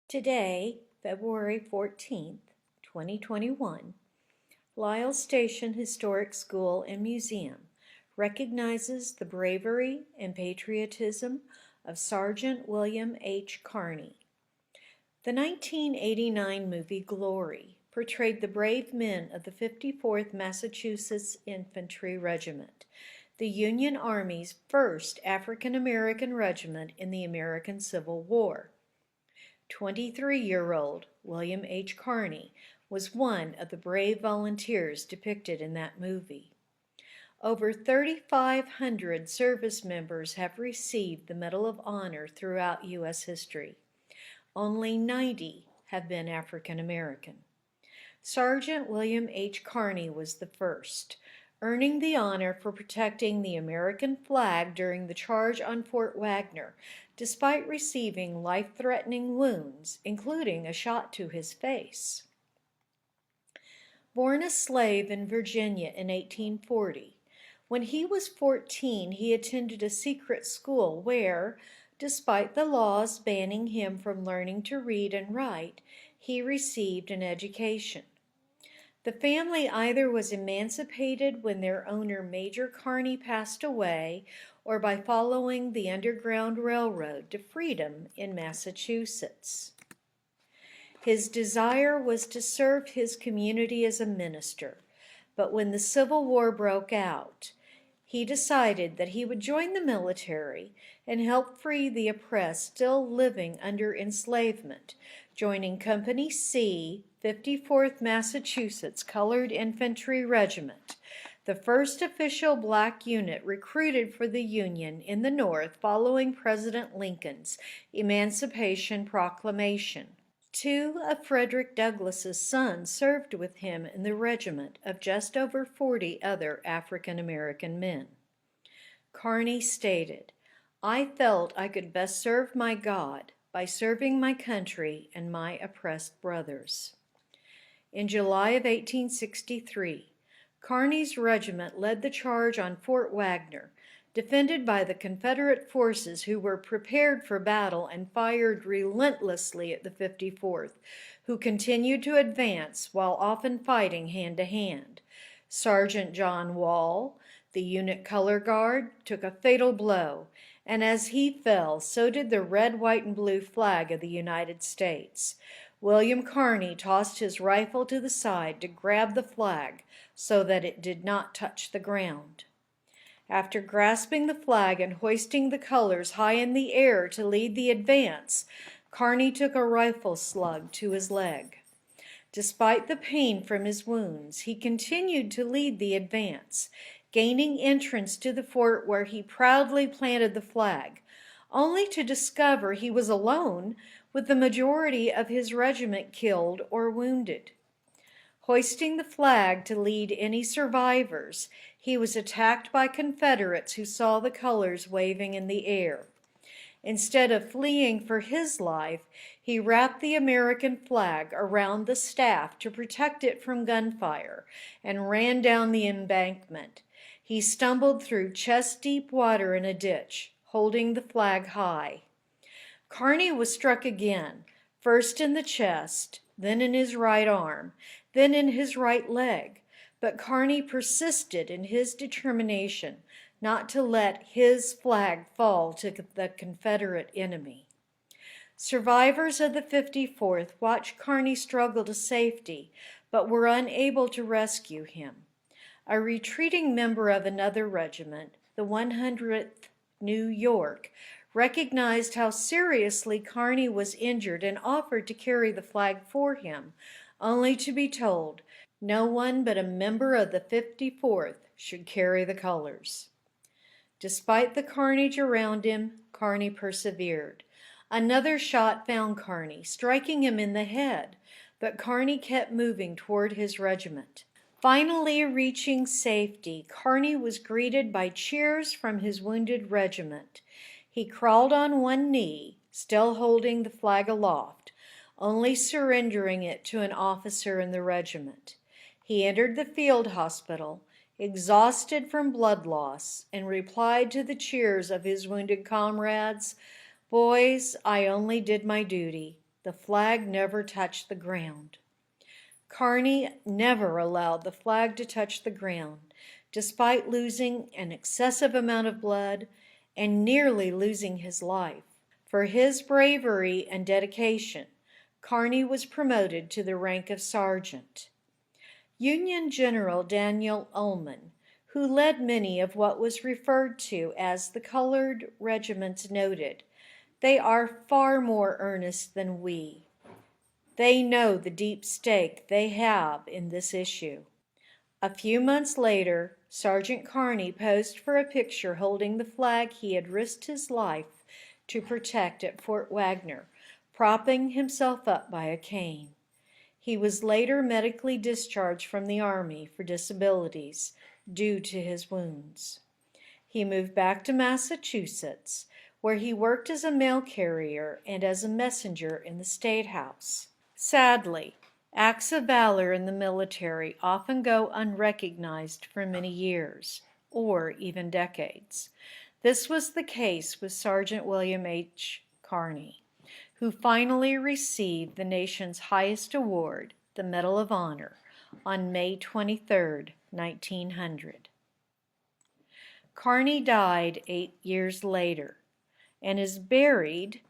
Today, February 14th, 2021, Lyles Station Historic School and Museum recognizes the bravery and patriotism of Sergeant William H. Carney. The 1989 movie Glory portrayed the brave men of the 54th Massachusetts Infantry Regiment, the Union Army's first African-American regiment in the American Civil War. 23-year-old William H. Carney was one of the brave volunteers depicted in that movie. Over 3,500 service members have received the Medal of Honor throughout U.S. history. Only 90 have been African American. Sergeant William H. Carney was the first, earning the honor for protecting the American flag during the charge on Fort Wagner, despite receiving life-threatening wounds, including a shot to his face. Born a slave in Virginia in 1840, when he was 14, he attended a secret school where, despite the laws banning him from learning to read and write, he received an education. The family either was emancipated when their owner Major Carney passed away, or by following the Underground Railroad to freedom in Massachusetts. His desire was to serve his community as a minister, but when the Civil War broke out, he decided that he would join the military and help free the oppressed still living under enslavement, joining Company C, 54th Massachusetts Colored Infantry Regiment, the first official black unit recruited for the Union in the North following President Lincoln's Emancipation Proclamation. Two of Frederick Douglass's sons served with him in the regiment of just over 40 other African American men. Carney stated, "I felt I could best serve my God by serving my country and my oppressed brothers." In July of 1863, Carney's regiment led the charge on Fort Wagner, defended by the Confederate forces who were prepared for battle and fired relentlessly at the 54th, who continued to advance while often fighting hand-to-hand. Sergeant John Wall, the unit color guard, took a fatal blow, and as he fell, so did the red, white, and blue flag of the United States. William Carney tossed his rifle to the side to grab the flag so that it did not touch the ground. After grasping the flag and hoisting the colors high in the air to lead the advance, Carney took a rifle slug to his leg. Despite the pain from his wounds, he continued to lead the advance, gaining entrance to the fort where he proudly planted the flag, only to discover he was alone with the majority of his regiment killed or wounded. Hoisting the flag to lead any survivors, he was attacked by Confederates who saw the colors waving in the air. Instead of fleeing for his life, he wrapped the American flag around the staff to protect it from gunfire and ran down the embankment. He stumbled through chest-deep water in a ditch, holding the flag high. Carney was struck again, first in the chest, then in his right arm, then in his right leg, but Carney persisted in his determination not to let his flag fall to the Confederate enemy. Survivors of the 54th watched Carney struggle to safety, but were unable to rescue him. A retreating member of another regiment, the 100th New York, recognized how seriously Carney was injured and offered to carry the flag for him, only to be told no one but a member of the 54th should carry the colors. Despite the carnage around him, Carney persevered. Another shot found Carney, striking him in the head, but Carney kept moving toward his regiment. Finally reaching safety, Carney was greeted by cheers from his wounded regiment. He crawled on one knee, still holding the flag aloft, only surrendering it to an officer in the regiment. He entered the field hospital, exhausted from blood loss, and replied to the cheers of his wounded comrades, "Boys, I only did my duty. The flag never touched the ground. Carney never allowed the flag to touch the ground, despite losing an excessive amount of blood and nearly losing his life. For his bravery and dedication, Carney was promoted to the rank of sergeant. Union General Daniel Ullman, who led many of what was referred to as the colored regiments, noted, "They are far more earnest than we. They know the deep stake they have in this issue." A few months later, Sergeant Carney posed for a picture holding the flag he had risked his life to protect at Fort Wagner, propping himself up by a cane. He was later medically discharged from the Army for disabilities due to his wounds. He moved back to Massachusetts, where he worked as a mail carrier and as a messenger in the State House. Sadly, acts of valor in the military often go unrecognized for many years, or even decades. This was the case with Sergeant William H. Carney, who finally received the nation's highest award, the Medal of Honor, on May 23, 1900. Carney died 8 years later and is buried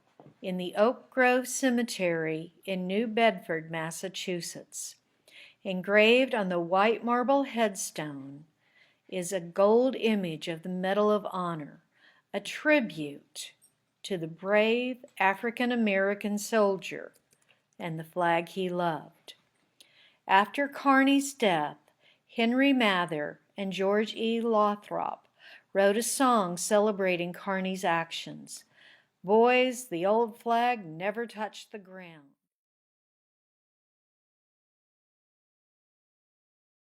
in the Oak Grove Cemetery in New Bedford, Massachusetts. Engraved on the white marble headstone is a gold image of the Medal of Honor, a tribute to the brave African-American soldier and the flag he loved. After Carney's death, Henry Mather and George E. Lothrop wrote a song celebrating Carney's actions. "Boys, the old flag never touched the ground."